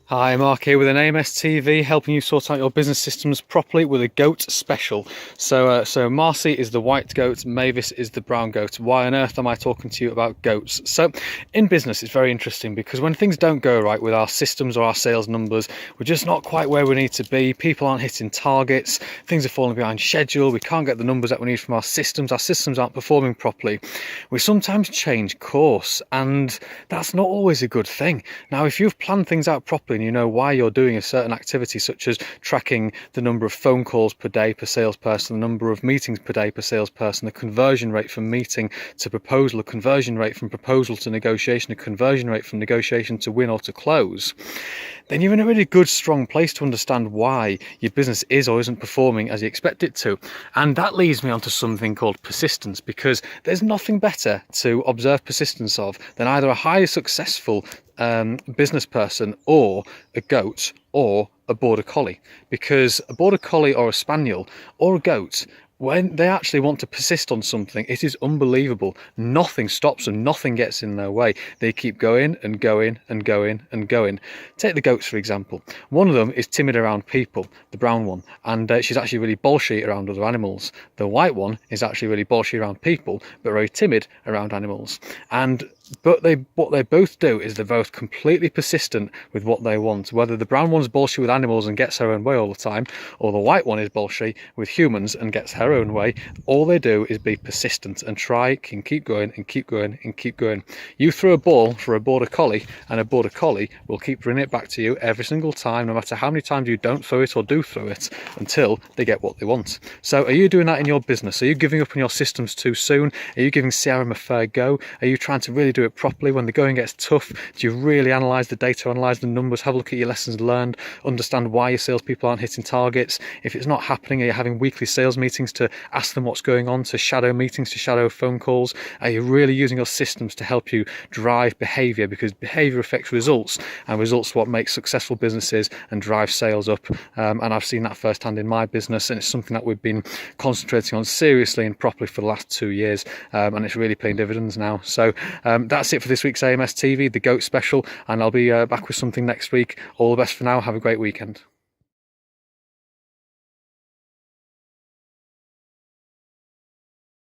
Hi, Mark here with an AMS TV, helping you sort out your business systems properly with a goat special. So Marcy is the white goat, Mavis is the brown goat. Why on earth am I talking to you about goats? So in business, it's very interesting because when things don't go right with our systems or our sales numbers, we're just not quite where we need to be. People aren't hitting targets, things are falling behind schedule, we can't get the numbers that we need from our systems aren't performing properly. We sometimes change course, and that's not always a good thing. Now, if you've planned things out properly and you know why you're doing a certain activity, such as tracking the number of phone calls per day per salesperson, the number of meetings per day per salesperson, the conversion rate from meeting to proposal, a conversion rate from proposal to negotiation, a conversion rate from negotiation to win or to close, then you're in a really good, strong place to understand why your business is or isn't performing as you expect it to. And that leads me onto something called persistence, because there's nothing better to observe persistence of than either a highly successful business person or a goat or a border collie. Because a border collie or a spaniel or a goat, when they actually want to persist on something, it is unbelievable. Nothing stops them, nothing gets in their way. They keep going and going and going and going. Take the goats, for example. One of them is timid around people, the brown one, and she's actually really bolshy around other animals. The white one is actually really bolshy around people, but very timid around animals. But what they both do is they're both completely persistent with what they want. Whether the brown one's bolshy with animals and gets her own way all the time, or the white one is bolshy with humans and gets her own way, all they do is be persistent and keep going and keep going and keep going. You throw a ball for a border collie, and a border collie will keep bringing it back to you every single time, no matter how many times you don't throw it or do throw it, until they get what they want. So are you doing that in your business? Are you giving up on your systems too soon? Are you giving CRM a fair go? Are you trying to really do it properly when the going gets tough? Do you really analyse the data, analyse the numbers, have a look at your lessons learned, understand why your salespeople aren't hitting targets? If it's not happening, are you having weekly sales meetings to ask them what's going on, to shadow meetings, to shadow phone calls? Are you really using your systems to help you drive behaviour? Because behaviour affects results, and results are what makes successful businesses and drive sales up. And I've seen that firsthand in my business, and it's something that we've been concentrating on seriously and properly for the last 2 years, and it's really paying dividends now. So that's it for this week's AMS TV, the GOAT special, and I'll be back with something next week. All the best for now. Have a great weekend.